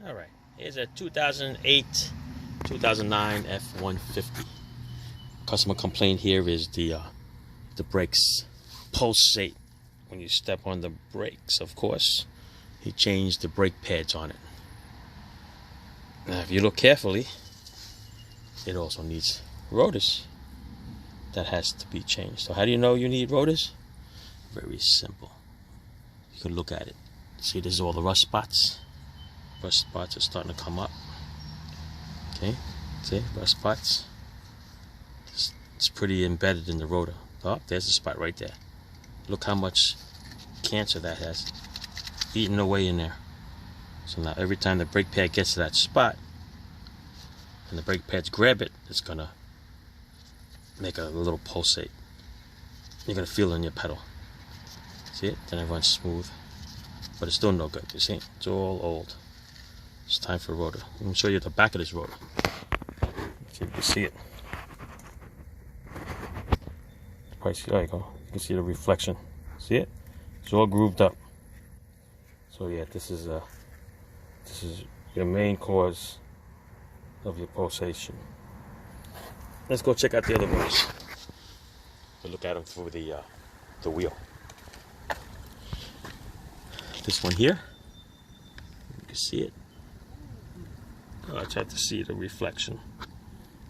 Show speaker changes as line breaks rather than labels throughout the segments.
All right, here's a 2008, 2009 F-150. Customer complaint here is the brakes pulsate when you step on the brakes. Of course, he changed the brake pads on it. Now, if you look carefully, it also needs rotors. That has to be changed. So how do you know you need rotors? Very simple. You can look at it. See, this is all the rust spots. Rust spots are starting to come up. Okay, see, rust spots. It's pretty embedded in the rotor. Oh, there's a spot right there. Look how much cancer that has eaten away in there. So now every time the brake pad gets to that spot and the brake pads grab it, it's gonna make a little pulsate. You're gonna feel it in your pedal. See it? Then it runs smooth. But it's still no good. You see? It's all old. It's time for a rotor. Let me show you the back of this rotor. See if you can see it. There you go. You can see the reflection. See it? It's all grooved up. So yeah, this is your main cause of your pulsation. Let's go check out the other ones. We'll look at them through the wheel. This one here, you can see it. I tried to see the reflection,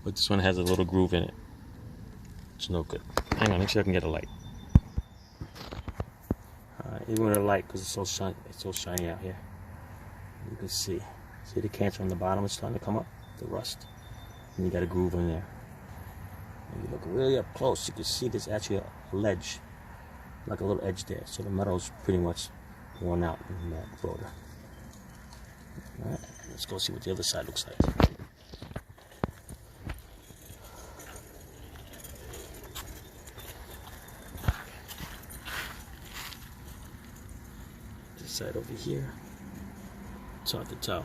but this one has a little groove in it. It's no good. Hang on, let me see if I can get a light. Even with a light, because it's so shiny out here. You can see the cancer on the bottom is starting to come up, the rust, and you got a groove in there. And you look really up close, you can see there's actually a ledge, like a little edge there. So the metal's pretty much worn out in that rotor. All right, let's go see what the other side looks like. This side over here, it's hard to tell.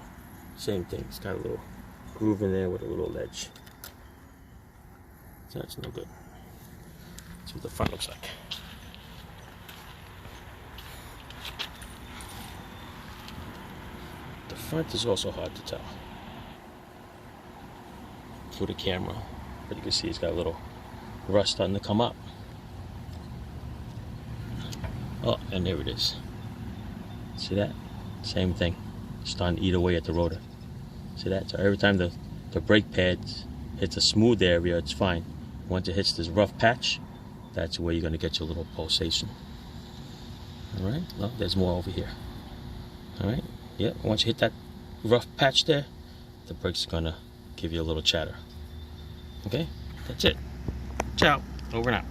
Same thing, it's got a little groove in there with a little ledge. So that's no good. That's what the front looks like. The front is also hard to tell through the camera, but you can see it's got a little rust starting to come up. Oh, and there it is. See that? Same thing. Starting to eat away at the rotor. See that? So every time the brake pads hits a smooth area, it's fine. Once it hits this rough patch, that's where you're going to get your little pulsation. Alright? Well, there's more over here. Alright? Yeah, once you hit that rough patch there, the brakes are going to give you a little chatter. Okay? That's it. Ciao. Over and out.